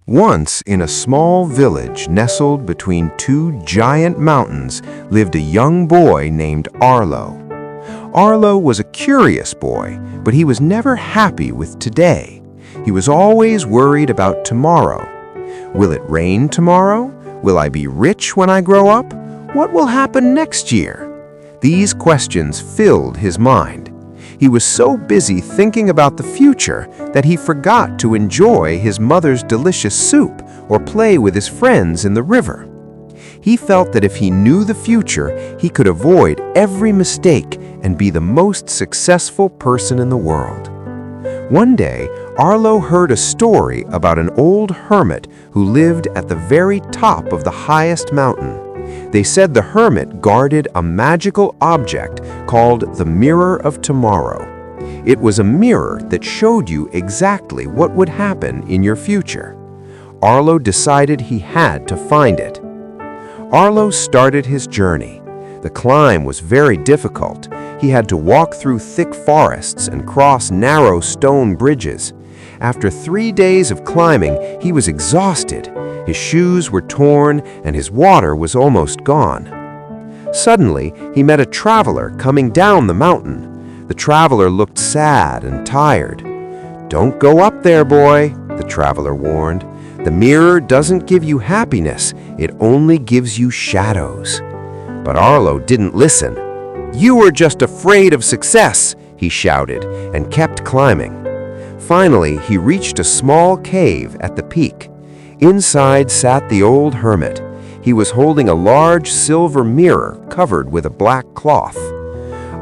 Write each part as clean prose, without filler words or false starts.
Once, in a small village nestled between two giant mountains, lived a young boy named Arlo. Arlo was a curious boy, but he was never happy with today. He was always worried about tomorrow. Will it rain tomorrow? Will I be rich when I grow up? What will happen next year? These questions filled his mind. He was so busy thinking about the future that he forgot to enjoy his mother's delicious soup or play with his friends in the river. He felt that if he knew the future, he could avoid every mistake and be the most successful person in the world. One day, Arlo heard a story about an old hermit who lived at the very top of the highest mountain. They said the hermit guarded a magical object called the Mirror of Tomorrow. It was a mirror that showed you exactly what would happen in your future. Arlo decided he had to find it. Arlo started his journey. The climb was very difficult. He had to walk through thick forests and cross narrow stone bridges. After 3 days of climbing, he was exhausted. His shoes were torn and his water was almost gone. Suddenly, he met a traveler coming down the mountain. The traveler looked sad and tired. "Don't go up there, boy," the traveler warned. "The mirror doesn't give you happiness, it only gives you shadows." But Arlo didn't listen. "You are just afraid of success," he shouted, and kept climbing. Finally, he reached a small cave at the peak. Inside sat the old hermit. He was holding a large silver mirror covered with a black cloth.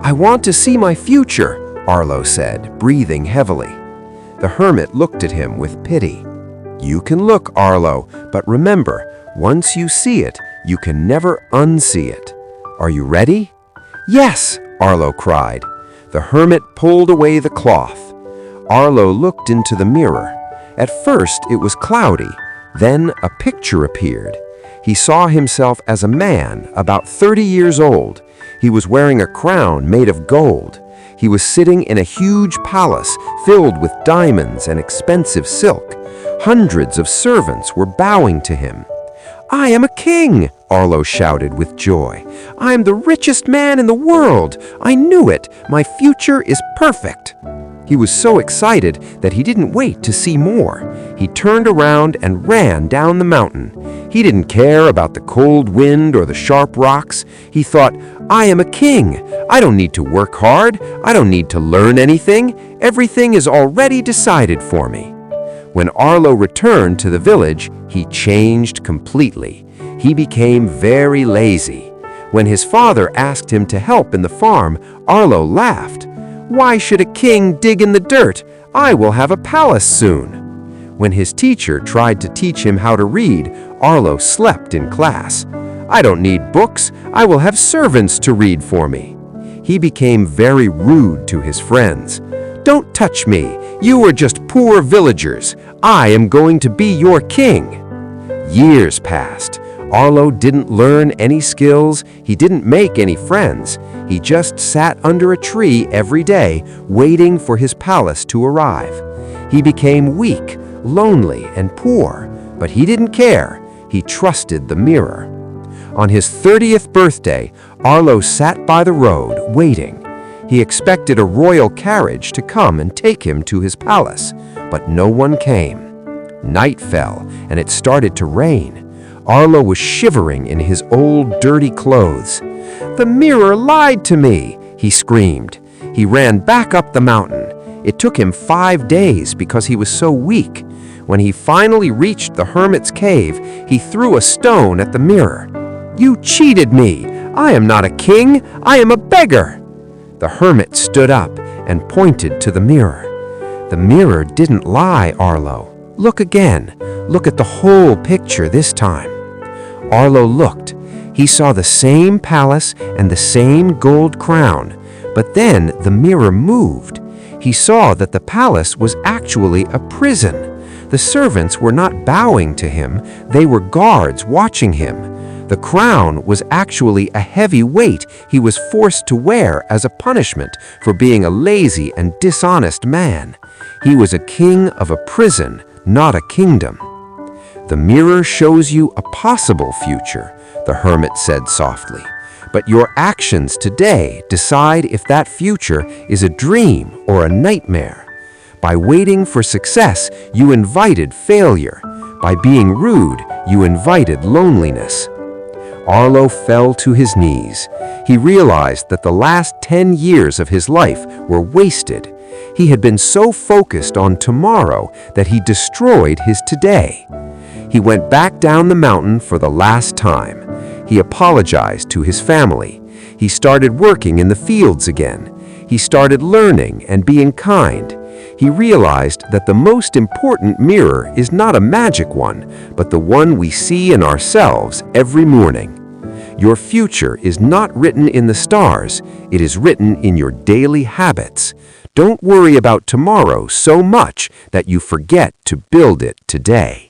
"I want to see my future," Arlo said, breathing heavily. The hermit looked at him with pity. "You can look, Arlo, but remember, once you see it, you can never unsee it. Are you ready?" "Yes," Arlo cried. The hermit pulled away the cloth. Arlo looked into the mirror. At first, it was cloudy. Then a picture appeared. He saw himself as a man about 30 years old. He was wearing a crown made of gold. He was sitting in a huge palace filled with diamonds and expensive silk. Hundreds of servants were bowing to him. "I am a king!" Arlo shouted with joy. "I am the richest man in the world! I knew it! My future is perfect!" He was so excited that he didn't wait to see more. He turned around and ran down the mountain. He didn't care about the cold wind or the sharp rocks. He thought, "I am a king. I don't need to work hard. I don't need to learn anything. Everything is already decided for me." When Arlo returned to the village, he changed completely. He became very lazy. When his father asked him to help in the farm, Arlo laughed. "Why should a king dig in the dirt? I will have a palace soon." When his teacher tried to teach him how to read, Arlo slept in class. "I don't need books. I will have servants to read for me." He became very rude to his friends. "Don't touch me. You are just poor villagers. I am going to be your king." Years passed. Arlo didn't learn any skills. He didn't make any friends. He just sat under a tree every day, waiting for his palace to arrive. He became weak, lonely, and poor, but he didn't care. He trusted the mirror. On his 30th birthday, Arlo sat by the road, waiting. He expected a royal carriage to come and take him to his palace, but no one came. Night fell, and it started to rain. Arlo was shivering in his old, dirty clothes. "The mirror lied to me!" he screamed. He ran back up the mountain. It took him 5 days because he was so weak. When he finally reached the hermit's cave, he threw a stone at the mirror. "You cheated me! I am not a king! I am a beggar!" The hermit stood up and pointed to the mirror. "The mirror didn't lie, Arlo. Look again. Look at the whole picture this time." Arlo looked. He saw the same palace and the same gold crown, but then the mirror moved. He saw that the palace was actually a prison. The servants were not bowing to him, they were guards watching him. The crown was actually a heavy weight he was forced to wear as a punishment for being a lazy and dishonest man. He was a king of a prison, not a kingdom. "The mirror shows you a possible future," the hermit said softly. "But your actions today decide if that future is a dream or a nightmare. By waiting for success, you invited failure. By being rude, you invited loneliness." Arlo fell to his knees. He realized that the last 10 years of his life were wasted. He had been so focused on tomorrow that he destroyed his today. He went back down the mountain for the last time. He apologized to his family. He started working in the fields again. He started learning and being kind. He realized that the most important mirror is not a magic one, but the one we see in ourselves every morning. Your future is not written in the stars, it is written in your daily habits. Don't worry about tomorrow so much that you forget to build it today.